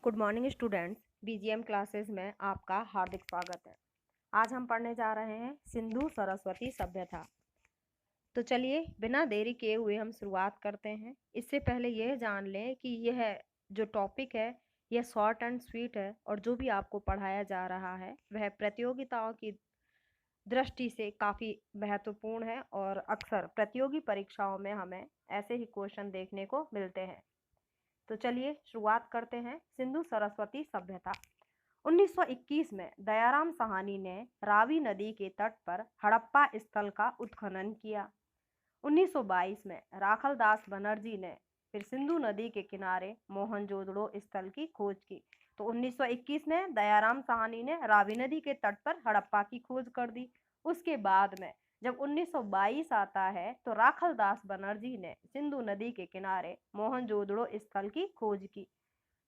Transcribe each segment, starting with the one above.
Good morning students. BGM classes में आपका हार्दिक स्वागत है। आज हम पढ़ने जा रहे हैं सिंधु सरस्वती सभ्यता। तो चलिए बिना देरी किए हुए हम शुरुआत करते हैं। इससे पहले यह जान लें कि यह जो टॉपिक है यह शॉर्ट एंड स्वीट है और जो भी आपको पढ़ाया जा रहा है वह प्रतियोगिताओं की दृष्टि से काफ़ी महत्वपूर्ण है और अक्सर प्रतियोगी परीक्षाओं में हमें ऐसे ही क्वेश्चन देखने को मिलते हैं। तो चलिए शुरुआत करते हैं। सिंधु सरस्वती सभ्यता 1921 में दयाराम साहनी ने रावी नदी के तट पर हड़प्पा स्थल का उत्खनन किया। 1922 में राखलदास बनर्जी ने फिर सिंधु नदी के किनारे मोहनजोदड़ो स्थल की खोज की। तो 1921 में दयाराम साहनी ने रावी नदी के तट पर हड़प्पा की खोज कर दी। उसके बाद में जब 1922 आता है तो राखलदास बनर्जी ने सिंधु नदी के किनारे मोहनजोदड़ो स्थल की खोज की।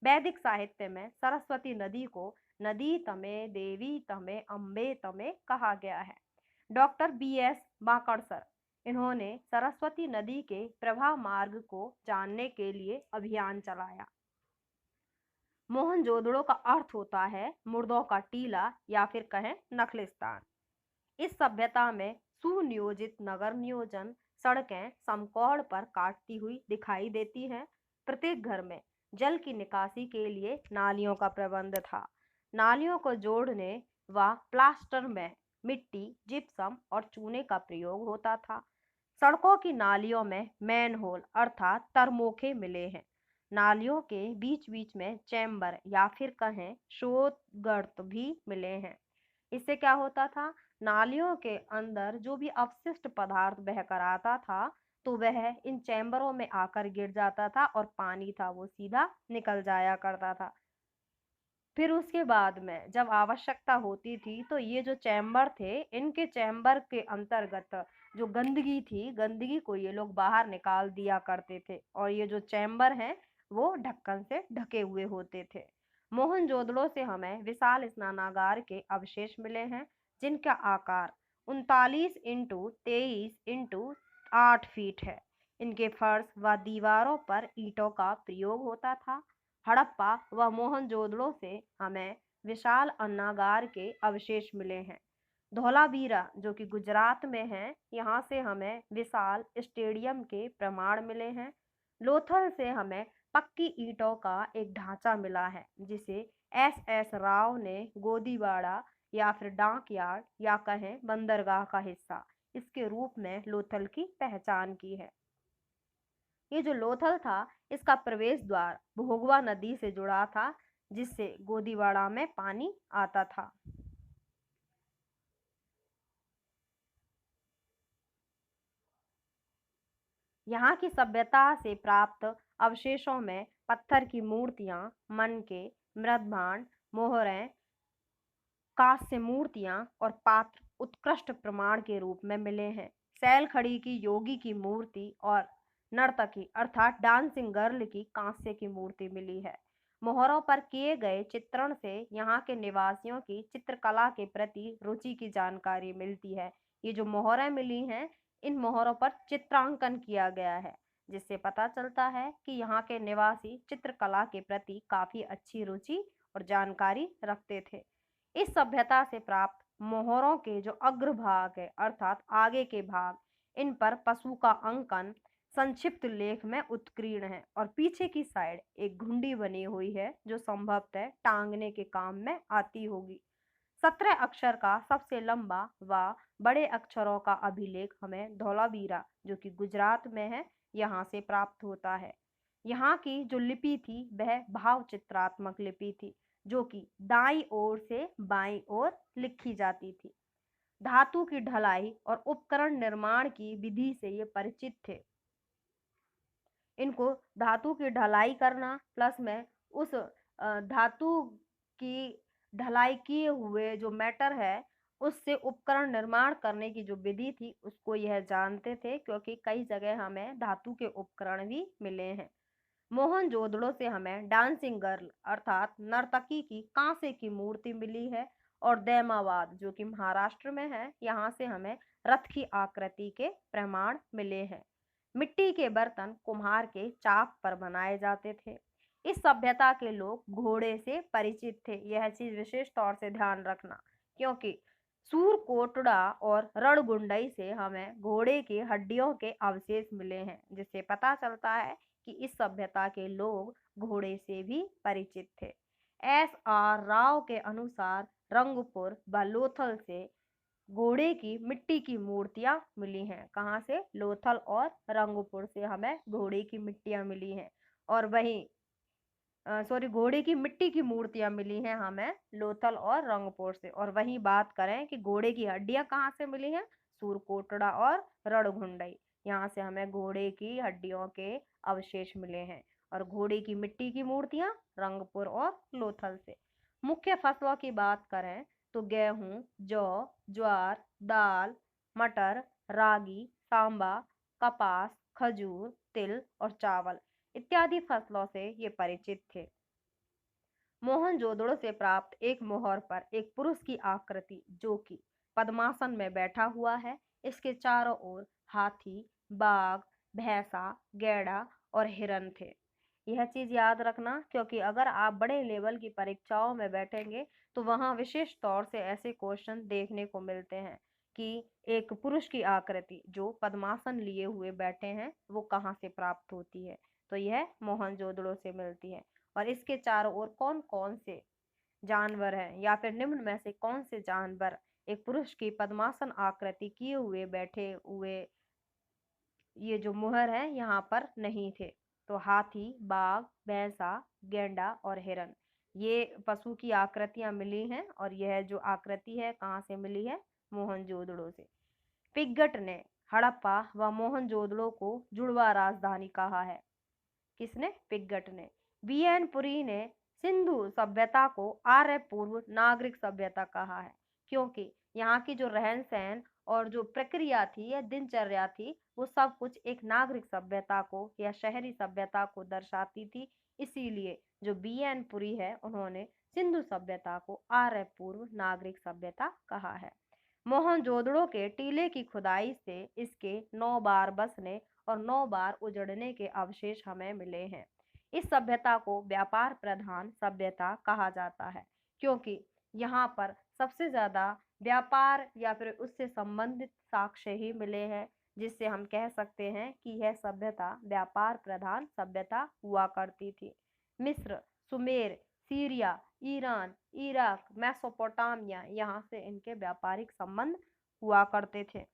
वैदिक साहित्य में सरस्वती नदी को नदी तमे देवी तमे अम्बे तमे कहा गया है। डॉक्टर BS माकड़सर इन्होंने सरस्वती नदी के प्रवाह मार्ग को जानने के लिए अभियान चलाया। मोहनजोदड़ो का अर्थ होता है मुर्दों का टीला या फिर कहें नखलिस्तान। इस सभ्यता में सुनियोजित नगर नियोजन सड़कें समकोण पर काटती हुई दिखाई देती हैं। प्रत्येक घर में जल की निकासी के लिए नालियों का प्रबंध था। नालियों को जोड़ने व प्लास्टर में मिट्टी, जिप्सम और चूने का प्रयोग होता था। सड़कों की नालियों में मैनहोल अर्थात तरमोखे मिले हैं। नालियों के बीच बीच में चैम्बर या फिर कहें शोध गर्त भी मिले हैं। इससे क्या होता था, नालियों के अंदर जो भी अपशिष्ट पदार्थ बहकर आता था तो वह इन चैम्बरों में आकर गिर जाता था और पानी था वो सीधा निकल जाया करता था। फिर उसके बाद में जब आवश्यकता होती थी तो ये जो चैम्बर थे इनके चैम्बर के अंतर्गत जो गंदगी थी, गंदगी को ये लोग बाहर निकाल दिया करते थे और ये जो चैम्बर हैं वो ढक्कन से ढके हुए होते थे। मोहनजोदड़ो से हमें विशाल स्नानागार के अवशेष मिले हैं जिनका आकार 39 इंटू 23 इंटू 8 फीट है। इनके फर्श व दीवारों पर ईंटों का प्रयोग होता था। हड़प्पा व मोहनजोदड़ो से हमें विशाल अन्नागार के अवशेष मिले हैं। धौलावीरा जो कि गुजरात में है, यहाँ से हमें विशाल स्टेडियम के प्रमाण मिले हैं। लोथल से हमें पक्की ईंटों का एक ढांचा मिला है जिसे SS राव ने गोदीवाड़ा या फिर डाक यार्ड या कहें बंदरगाह का हिस्सा इसके रूप में लोथल की पहचान की है। ये जो लोथल था इसका प्रवेश द्वार भोगवा नदी से जुड़ा था जिससे गोदीवाड़ा में पानी आता था। यहाँ की सभ्यता से प्राप्त अवशेषों में पत्थर की मूर्तियां, मनके, मृदभांड, मोहरें, कांस्य मूर्तियां और पात्र उत्कृष्ट प्रमाण के रूप में मिले हैं। सैल खड़ी की योगी की मूर्ति और नर्तकी अर्थात डांसिंग गर्ल की कांस्य की मूर्ति मिली है। मोहरों पर किए गए चित्रण से यहाँ के निवासियों की चित्रकला के प्रति रुचि की जानकारी मिलती है। ये जो मोहरें मिली हैं इन मोहरों पर चित्रांकन किया गया है जिससे पता चलता है कि यहाँ के निवासी चित्रकला के प्रति काफी अच्छी रुचि और जानकारी रखते थे। इस सभ्यता से प्राप्त मोहरों के जो अग्रभाग है अर्थात आगे के भाग, इन पर पशु का अंकन संक्षिप्त लेख में उत्कीर्ण है और पीछे की साइड एक घुंडी बनी हुई है जो संभवतः टांगने के काम में आती होगी। 17 अक्षर का सबसे लंबा व बड़े अक्षरों का अभिलेख हमें धौलावीरा जो कि गुजरात में है यहाँ से प्राप्त होता है। यहाँ की जो लिपि थी वह भाव चित्रात्मक लिपि थी जो कि दाईं ओर से बाईं ओर लिखी जाती थी। धातु की ढलाई और उपकरण निर्माण की विधि से ये परिचित थे। इनको धातु की ढलाई करना प्लस में उस धातु की ढलाई किए हुए जो मैटर है उससे उपकरण निर्माण करने की जो विधि थी उसको यह जानते थे क्योंकि कई जगह हमें धातु के उपकरण भी मिले हैं। मोहनजोदड़ो से हमें डांसिंग गर्ल अर्थात नर्तकी की कांसे की मूर्ति मिली है और दैमाबाद जो कि महाराष्ट्र में है यहाँ से हमें रथ की आकृति के प्रमाण मिले हैं। मिट्टी के बर्तन कुम्हार के चाक पर बनाए जाते थे। इस सभ्यता के लोग घोड़े से परिचित थे। यह चीज विशेष तौर से ध्यान रखना, क्योंकि सूरकोटड़ा और रणगुंडई से हमें घोड़े की हड्डियों के अवशेष मिले हैं, जिससे पता चलता है कि इस सभ्यता के लोग घोड़े से भी परिचित थे। S.R. राव के अनुसार रंगपुर व लोथल से घोड़े की मिट्टी की मूर्तियां मिली हैं। कहाँ से? लोथल और रंगपुर से हमें घोड़े की मिट्टियां मिली हैं। और वहीं घोड़े की मिट्टी की मूर्तियां मिली हैं हमें लोथल और रंगपुर से। और वहीं बात करें कि घोड़े की हड्डियां कहाँ से मिली हैं, सूरकोटड़ा और रणघुंडई, यहाँ से हमें घोड़े की हड्डियों के अवशेष मिले हैं। और घोड़े की मिट्टी की मूर्तियां रंगपुर और लोथल से। मुख्य फसलों की बात करें तो गेहूं, जौ, ज्वार, दाल, मटर, रागी, सांबा, कपास, खजूर, तिल और चावल इत्यादि फसलों से ये परिचित थे। मोहनजोदड़ो से प्राप्त एक मोहर पर एक पुरुष की आकृति जो कि पद्मासन में बैठा हुआ है। इसके चारों ओर हाथी, बाघ, भैंसा, गैड़ा और हिरन थे। यह चीज याद रखना, क्योंकि अगर आप बड़े लेवल की परीक्षाओं में बैठेंगे तो वहां विशेष तौर से ऐसे क्वेश्चन देखने को मिलते हैं कि एक पुरुष की आकृति जो पद्मासन लिए हुए बैठे हैं वो कहाँ से प्राप्त होती है। तो यह मोहनजोदड़ो से मिलती है। और इसके चारों ओर कौन कौन से जानवर हैं, या फिर निम्न में से कौन से जानवर एक पुरुष की पद्मासन आकृति किए हुए बैठे हुए ये जो मुहर है यहाँ पर नहीं थे? तो हाथी, बाघ, भैंसा, गेंडा और हिरन, ये पशु की आकृतियां मिली हैं। और यह जो आकृति है कहाँ से मिली है? मोहनजोदड़ो से। पिग्गट ने हड़प्पा व मोहनजोदड़ो को जुड़वा राजधानी कहा है। किसने? पिग्गट ने। B.N. पुरी ने सिंधु सभ्यता को आर्य पूर्व नागरिक सभ्यता कहा है, क्योंकि यहाँ की जो रहन सहन और जो प्रक्रिया थी या दिनचर्या थी वो सब कुछ एक नागरिक सभ्यता को या शहरी सभ्यता को दर्शाती थी। इसीलिए जो B.N. पुरी है उन्होंने सिंधु सभ्यता को आर्य पूर्व नागरिक सभ्यता कहा है। मोहनजोदड़ो के टीले की खुदाई से इसके 9 बार बसने और 9 बार उजड़ने के अवशेष हमें मिले हैं। इस सभ्यता को व्यापार प्रधान सभ्यता कहा जाता है, क्योंकि यहाँ पर सबसे ज्यादा व्यापार या फिर उससे संबंधित साक्ष्य ही मिले हैं, जिससे हम कह सकते हैं कि यह सभ्यता व्यापार प्रधान सभ्यता हुआ करती थी। मिस्र, Sumer, Syria, Iran, Iraq, Mesopotamia, यहाँ से इनके व्यापारिक संबंध हुआ करते थे।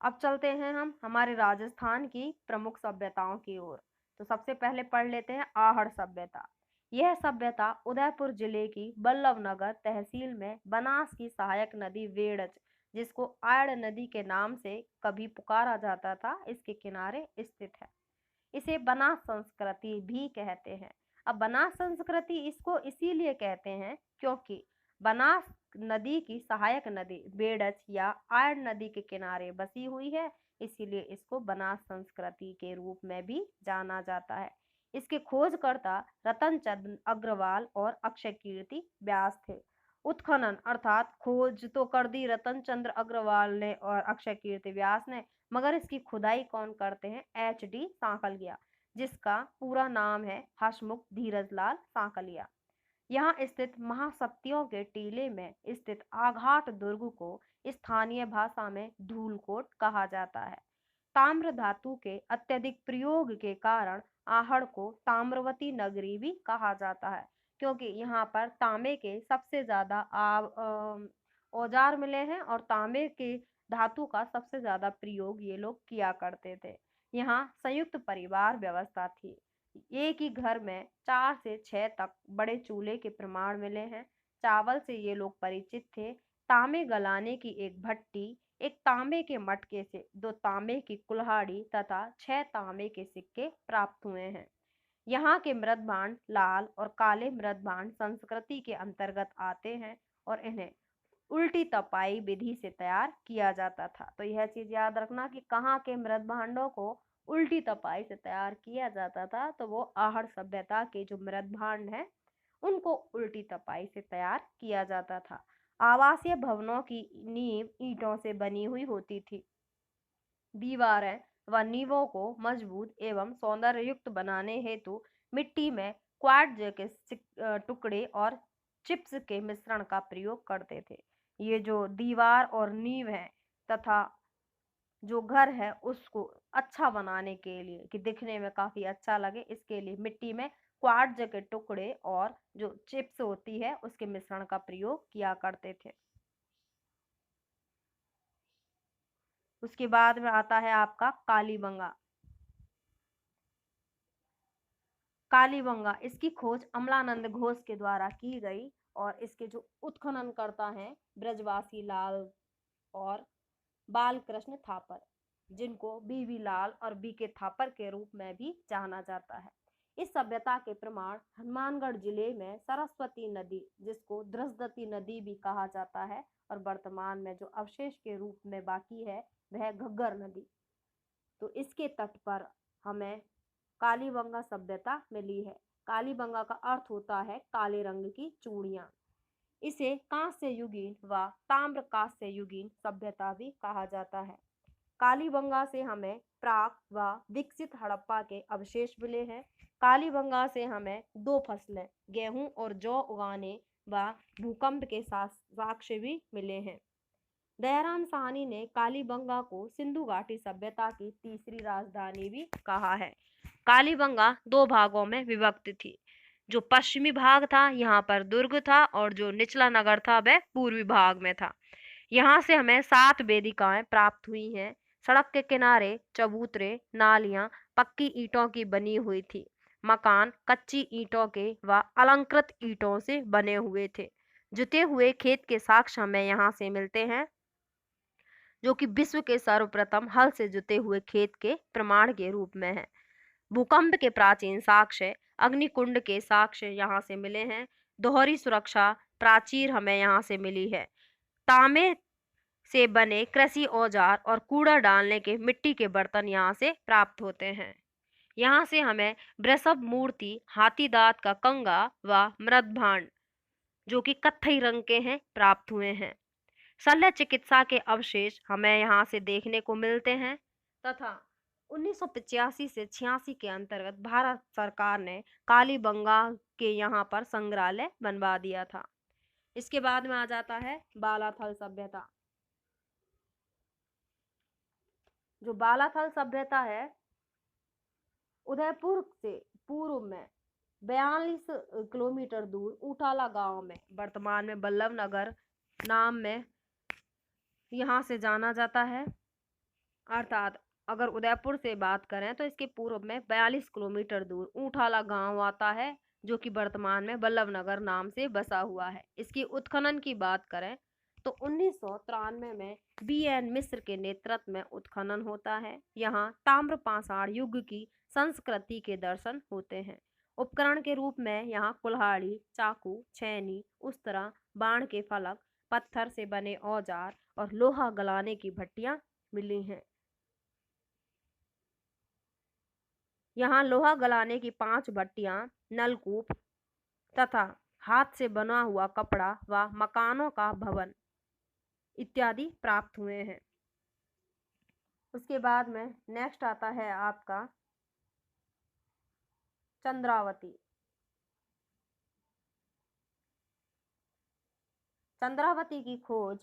अब चलते हैं हम हमारे राजस्थान की प्रमुख सभ्यताओं की ओर। तो सबसे पहले पढ़ लेते हैं आहड़ सभ्यता। यह सभ्यता उदयपुर जिले की बल्लभनगर तहसील में बनास की सहायक नदी वेड़च, जिसको आयड़ नदी के नाम से कभी पुकारा जाता था, इसके किनारे स्थित है। इसे बनास संस्कृति भी कहते हैं। अब बनास संस्कृति इसको इसीलिए कहते हैं क्योंकि बनास नदी की सहायक नदी बेड़च या आयड़ नदी के किनारे बसी हुई है, इसीलिए इसको बनास संस्कृति के रूप में भी जाना जाता है। इसके खोजकर्ता रतन चंद्र अग्रवाल और अक्षय कीर्ति व्यास थे। उत्खनन अर्थात खोज तो कर दी रतन चंद्र अग्रवाल ने और अक्षय कीर्ति व्यास ने, मगर इसकी खुदाई कौन करते हैं? H.D. सांकलिया, जिसका पूरा नाम है हसमुख धीरजलाल सांकलिया। यहाँ स्थित महाशक्तियों के टीले में स्थित आघाट दुर्ग को स्थानीय भाषा में धूलकोट कहा जाता है। ताम्र धातु के अत्यधिक प्रयोग के कारण आहड़ को ताम्रवती नगरी भी कहा जाता है, क्योंकि यहाँ पर तांबे के सबसे ज्यादा औजार मिले हैं और तांबे के धातु का सबसे ज्यादा प्रयोग ये लोग किया करते थे। यहाँ संयुक्त परिवार व्यवस्था थी। एक ही घर में 4 से 6 तक बड़े चूल्हे के प्रमाण मिले हैं। चावल से ये लोग परिचित थे। तांबे गलाने की एक भट्टी, एक तांबे के मटके से 2 तांबे की कुल्हाड़ी तथा 6 तांबे के सिक्के प्राप्त हुए हैं। यहाँ के मृदभांड लाल और काले मृदभांड संस्कृति के अंतर्गत आते हैं और इन्हें उल्टी तपाई विधि से तैयार किया जाता था। तो यह चीज याद रखना कि कहाँ के मृदभांडों को उल्टी तपाई से तैयार किया जाता था, तो वो आहड़ सभ्यता के जो मृदभांड हैं उनको उल्टी तपाई से तैयार किया जाता था। आवासीय भवनों की नींव ईंटों से बनी हुई होती थी। दीवारें व नींवों को मजबूत एवं सौंदर्ययुक्त बनाने हेतु मिट्टी में क्वार्ट्ज के टुकड़े और चिप्स के मिश्रण का प्रयोग करते थे। ये जो दीवार और नींव है तथा जो घर है उसको अच्छा बनाने के लिए कि दिखने में काफी अच्छा लगे, इसके लिए मिट्टी में क्वार्ट्ज के टुकड़े और जो चिप्स होती है उसके मिश्रण का प्रयोग किया करते थे। उसके बाद में आता है आपका कालीबंगा। कालीबंगा इसकी खोज अमलानंद घोष के द्वारा की गई और इसके जो उत्खनन करता है ब्रजवासी लाल और बालकृष्ण थापर, जिनको बीवी लाल और बीके थापर के रूप में भी जाना जाता है। इस सभ्यता के प्रमाण हनुमानगढ़ जिले में सरस्वती नदी, जिसको दृशदती नदी भी कहा जाता है, और वर्तमान में जो अवशेष के रूप में बाकी है वह घग्गर नदी, तो इसके तट पर हमें कालीबंगा सभ्यता मिली है। कालीबंगा का अर्थ होता है काले रंग की चूड़ियां। इसे कांस्य युगीन व ताम्र कांस्य युगीन सभ्यता भी कहा जाता है। कालीबंगा से हमें प्राक व विकसित हड़प्पा के अवशेष मिले हैं। कालीबंगा से हमें दो फसलें गेहूं और जौ उगाने व भूकंप के साक्ष्य भी मिले हैं। दयाराम साहनी ने कालीबंगा को सिंधु घाटी सभ्यता की तीसरी राजधानी भी कहा है। कालीबंगा दो भागों में विभक्त थी। जो पश्चिमी भाग था यहाँ पर दुर्ग था और जो निचला नगर था वह पूर्वी भाग में था। यहाँ से हमें 7 वेदिकाएं प्राप्त हुई हैं। सड़क के किनारे चबूतरे, नालियां पक्की ईंटों की बनी हुई थी। मकान कच्ची ईंटों के व अलंकृत ईंटों से बने हुए थे। जुते हुए खेत के साक्ष्य हमें यहाँ से मिलते हैं, जो कि विश्व के सर्वप्रथम हल से जुते हुए खेत के प्रमाण के रूप में है। भूकंप के प्राचीन साक्ष्य, अग्निकुंड के साक्ष्य यहाँ से मिले हैं। दोहरी सुरक्षा प्राचीर हमें यहाँ से मिली है। तांबे से बने कृषि औजार और कूड़ा डालने के मिट्टी के बर्तन यहाँ से प्राप्त होते हैं। यहाँ से हमें वृषभ मूर्ति, हाथी दांत का कंगा व मृदभांड, जो कि कत्थई रंग के हैं, प्राप्त हुए हैं। शल्य चिकित्सा के अवशेष हमें यहाँ से देखने को मिलते हैं तथा 1985 से 86 के अंतर्गत भारत सरकार ने कालीबंगा के यहाँ पर संग्रहालय बनवा दिया था। इसके बाद में आ जाता है बालाथल सभ्यता। जो बालाथल सभ्यता है उदयपुर से पूर्व में 42 किलोमीटर दूर ऊटाला गांव में, वर्तमान में बल्लभ नगर नाम में यहाँ से जाना जाता है। अर्थात अगर उदयपुर से बात करें तो इसके पूर्व में 42 किलोमीटर दूर ऊठाला गांव आता है, जो कि वर्तमान में बल्लभ नगर नाम से बसा हुआ है। इसकी उत्खनन की बात करें तो 1993 में BN मिश्र के नेतृत्व में उत्खनन होता है। यहाँ ताम्र पाषाण युग की संस्कृति के दर्शन होते हैं। उपकरण के रूप में यहाँ कुल्हाड़ी, चाकू, छेनी, उस्तरा, बाण के फलक, पत्थर से बने औजार और लोहा गलाने की भट्टियां मिली हैं। यहाँ लोहा गलाने की 5 भट्टियां, नलकूप तथा हाथ से बना हुआ कपड़ा व मकानों का भवन इत्यादि प्राप्त हुए हैं। उसके बाद में नेक्स्ट आता है आपका चंद्रावती। चंद्रावती की खोज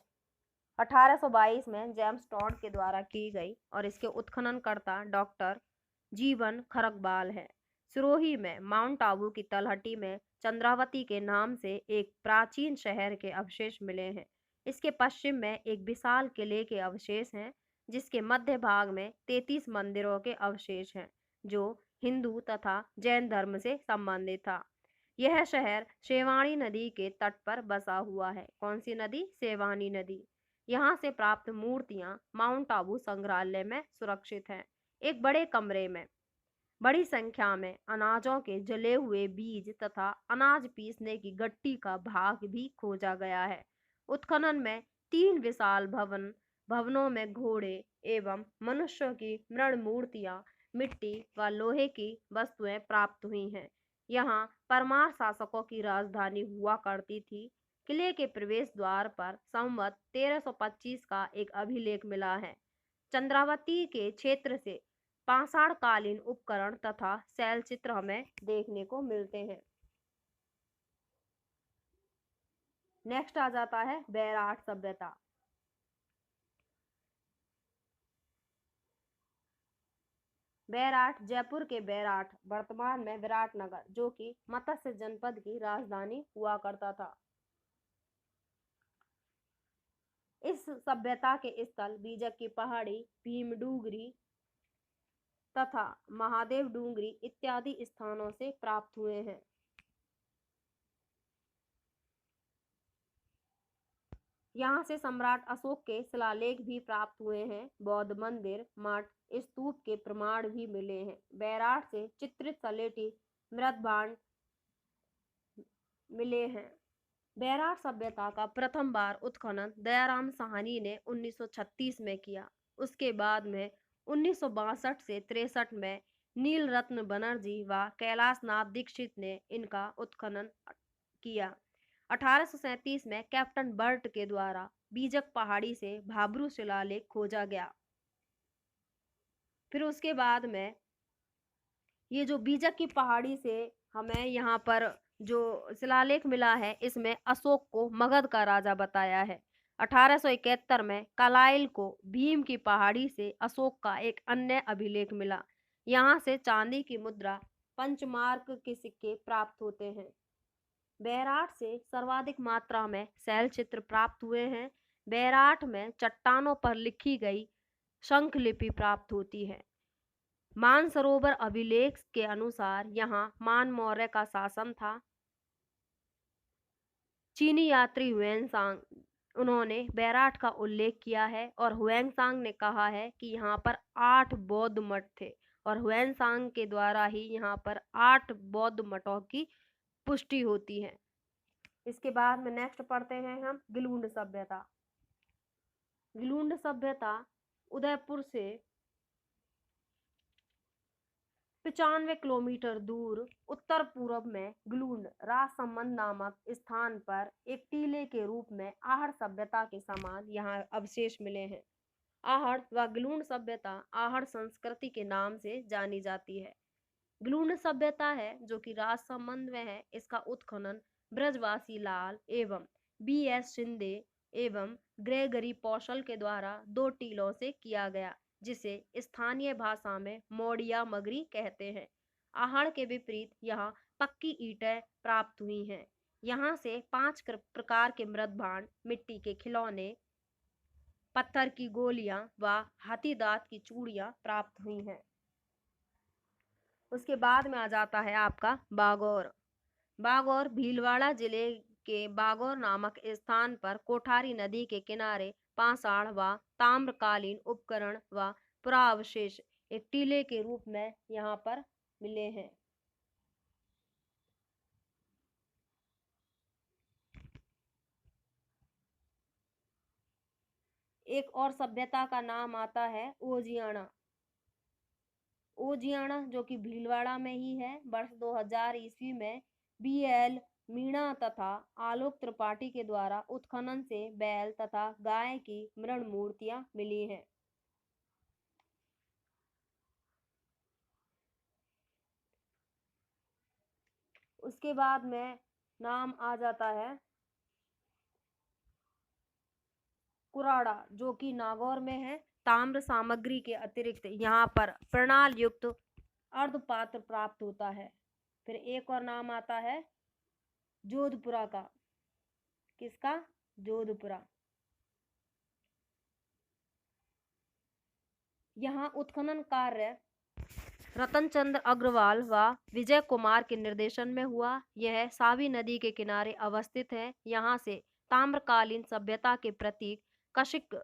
1822 में जेम्स टॉड के द्वारा की गई और इसके उत्खननकर्ता डॉक्टर जीवन खरकबाल है। सिरोही में माउंट आबू की तलहटी में चंद्रावती के नाम से एक प्राचीन शहर के अवशेष मिले हैं। इसके पश्चिम में एक विशाल किले के अवशेष हैं, जिसके मध्य भाग में 33 मंदिरों के अवशेष हैं, जो हिंदू तथा जैन धर्म से संबंधित था। यह शहर शेवाणी नदी के तट पर बसा हुआ है। कौन सी नदी? शेवानी नदी। यहाँ से प्राप्त मूर्तियां माउंट आबू संग्रहालय में सुरक्षित हैं। एक बड़े कमरे में बड़ी संख्या में अनाजों के जले हुए बीज तथा अनाज पीसने की गट्टी का भाग भी खोजा गया है। उत्खनन में 3 विशाल भवनों में घोड़े एवं मनुष्यों की मृण मूर्तियां, मिट्टी व लोहे की वस्तुएं प्राप्त हुई हैं। यहाँ परमार शासकों की राजधानी हुआ करती थी। किले के प्रवेश द्वार पर संवत 1325 का एक अभिलेख मिला है। चंद्रावती के क्षेत्र से पाषाण कालीन उपकरण तथा शैल चित्र हमें देखने को मिलते हैं। नेक्स्ट आ जाता है बैराट सभ्यता। बैराट जयपुर के बैराट, वर्तमान में विराटनगर, जो कि मत्स्य जनपद की राजधानी हुआ करता था। इस सभ्यता के स्थल बीजक की पहाड़ी, भीमडूंगरी तथा महादेव डूंगरी इत्यादि स्थानों से प्राप्त हुए हैं। यहाँ से सम्राट अशोक के शिलालेख भी प्राप्त हुए हैं। बौद्ध मंदिर, मठ, स्तूप के प्रमाण भी मिले हैं। बैराट से चित्रित सलेटी मृदभांड मिले हैं। बैराट सभ्यता का प्रथम बार उत्खनन दयाराम साहनी ने 1936 में किया। उसके बाद में 1962 से 63 में नीलरत्न बनर्जी व कैलाशनाथ दीक्षित ने इनका उत्खनन किया। 1837 में कैप्टन बर्ट के द्वारा बीजक पहाड़ी से भाब्रू शिलालेख खोजा गया। फिर उसके बाद में ये जो बीजक की पहाड़ी से हमें यहाँ पर जो शिलालेख मिला है, इसमें अशोक को मगध का राजा बताया है। 1871 में कलाइल को भीम की पहाड़ी से अशोक का एक अन्य अभिलेख मिला। यहाँ से चांदी की मुद्रा, पंचमार्क के सिक्के प्राप्त होते हैं। बैराट से सर्वाधिक मात्रा में शैल चित्र प्राप्त हुए हैं। बैराट में चट्टानों पर लिखी गई शंख लिपि प्राप्त होती है। मानसरोवर अभिलेख के अनुसार यहाँ मान मौर्य का शासन था। चीनी यात्री हुएनसांग, उन्होंने बैराट का उल्लेख किया है और हुएनसांग ने कहा है कि यहाँ पर 8 बौद्ध मठ थे और हुएनसांग के द्वारा ही यहाँ पर 8 बौद्ध मठों की पुष्टि होती है। इसके बाद में नेक्स्ट पढ़ते हैं हम गिलुंड सभ्यता। गिलुंड सभ्यता उदयपुर से 95 किलोमीटर दूर उत्तर पूर्व में गिलुंड राजसमंद नामक स्थान पर एक टीले के रूप में आहड़ सभ्यता के समान यहाँ अवशेष मिले हैं। आहड़ व गिलुंड सभ्यता आहड़ संस्कृति के नाम से जानी जाती है। गिलुंड सभ्यता है जो कि राजसमंद में है। इसका उत्खनन ब्रजवासी लाल एवं BS शिंदे एवं ग्रेगरी पौशल के द्वारा 2 टीलों से किया गया, जिसे स्थानीय भाषा में मोड़िया मगरी कहते हैं। आहड़ के विपरीत यहाँ पक्की ईंटें प्राप्त हुई हैं। यहाँ से 5 प्रकार के मृदभांड, मिट्टी के खिलौने, पत्थर की गोलियां व हाथी दांत की चूड़ियां प्राप्त हुई हैं। उसके बाद में आ जाता है आपका बागौर। बागौर भीलवाड़ा जिले के बागौर नामक स्थान पर कोठारी नदी के किनारे पाषाण व ताम्रकालीन उपकरण व पुरावशेष एक टीले के रूप में यहाँ पर मिले हैं। एक और सभ्यता का नाम आता है ओजियाना। ओजियाना जो कि भीलवाड़ा में ही है। वर्ष 2000 ईस्वी में BL मीणा तथा आलोक त्रिपाठी के द्वारा उत्खनन से बैल तथा गाय की मृण मूर्तियां मिली हैं। उसके बाद में नाम आ जाता है कुराड़ा, जो कि नागौर में है। ताम्र सामग्री के अतिरिक्त यहाँ पर प्रणाल युक्त अर्धपात्र प्राप्त होता है। फिर एक और नाम आता है जोधपुरा का। किसका? जोधपुरा। यहाँ उत्खनन कार्य रतन चंद्र अग्रवाल व विजय कुमार के निर्देशन में हुआ। यह सावी नदी के किनारे अवस्थित है। यहाँ से ताम्रकालीन सभ्यता के प्रतीक कशिक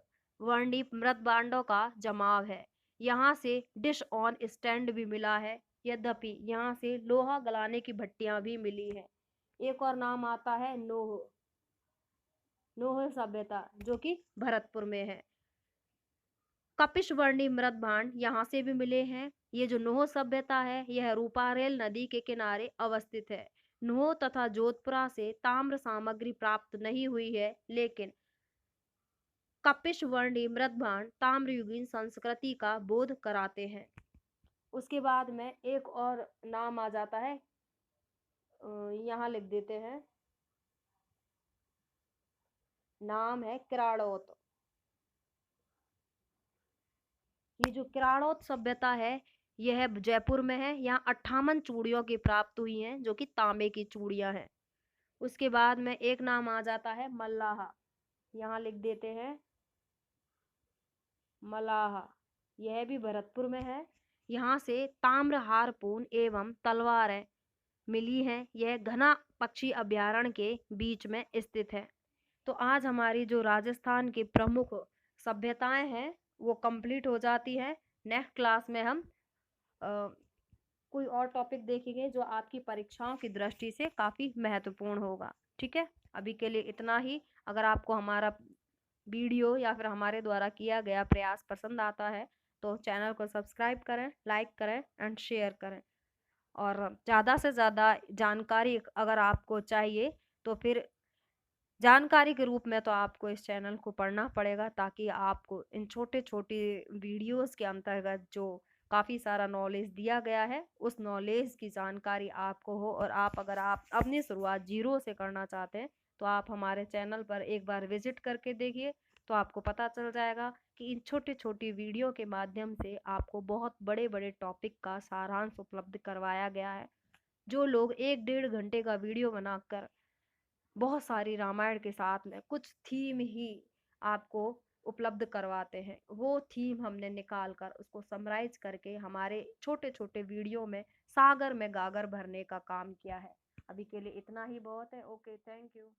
वर्णी मृदभांडों का जमाव है। यहाँ से डिश ऑन स्टैंड भी मिला है। यद्यपि यहाँ से लोहा गलाने की भट्टियां भी मिली है। एक और नाम आता है नोह। नोह सभ्यता जो कि भरतपुर में है। कपिश वर्णी मृदभांड यहाँ से भी मिले हैं। ये जो नोह सभ्यता है यह रूपारेल नदी के किनारे अवस्थित है। नोह तथा जोधपुरा से ताम्र सामग्री प्राप्त नहीं हुई है, लेकिन कपिश वर्णी मृदभांड ताम्रयुगीन संस्कृति का बोध कराते हैं। उसके बाद में एक और नाम आ जाता है, यहाँ लिख देते हैं, नाम है किराड़ोत। ये जो किराड़ोत सभ्यता है यह जयपुर में है। यहाँ 58 चूड़ियों की प्राप्त हुई हैं जो कि तांबे की चूड़ियां हैं। उसके बाद में एक नाम आ जाता है मल्लाहा, यहाँ लिख देते हैं मलाहा, यह भी भरतपुर में है। यहाँ से ताम्र हारपून एवं तलवारें मिली हैं। यह घना पक्षी अभयारण्य के बीच में स्थित है। तो आज हमारी जो राजस्थान की प्रमुख सभ्यताएं हैं वो कंप्लीट हो जाती है। नेक्स्ट क्लास में हम अ, कोई और टॉपिक देखेंगे जो आपकी परीक्षाओं की दृष्टि से काफ़ी महत्वपूर्ण होगा। ठीक है, अभी के लिए इतना ही। अगर आपको हमारा वीडियो या फिर हमारे द्वारा किया गया प्रयास पसंद आता है तो चैनल को सब्सक्राइब करें, लाइक करें एंड शेयर करें। और ज़्यादा से ज़्यादा जानकारी अगर आपको चाहिए तो फिर जानकारी के रूप में तो आपको इस चैनल को पढ़ना पड़ेगा, ताकि आपको इन छोटे छोटे वीडियोस के अंतर्गत जो काफ़ी सारा नॉलेज दिया गया है उस नॉलेज की जानकारी आपको हो। और अगर आप अपनी शुरुआत जीरो से करना चाहते हैं तो आप हमारे चैनल पर एक बार विजिट करके देखिए, तो आपको पता चल जाएगा कि इन छोटी छोटी वीडियो के माध्यम से आपको बहुत बड़े बड़े टॉपिक का सारांश उपलब्ध करवाया गया है। जो लोग 1-1.5 घंटे का वीडियो बनाकर बहुत सारी रामायण के साथ में कुछ थीम ही आपको उपलब्ध करवाते हैं, वो थीम हमने निकाल कर उसको समराइज करके हमारे छोटे छोटे वीडियो में सागर में गागर भरने का काम किया है। अभी के लिए इतना ही बहुत है। Okay, thank you.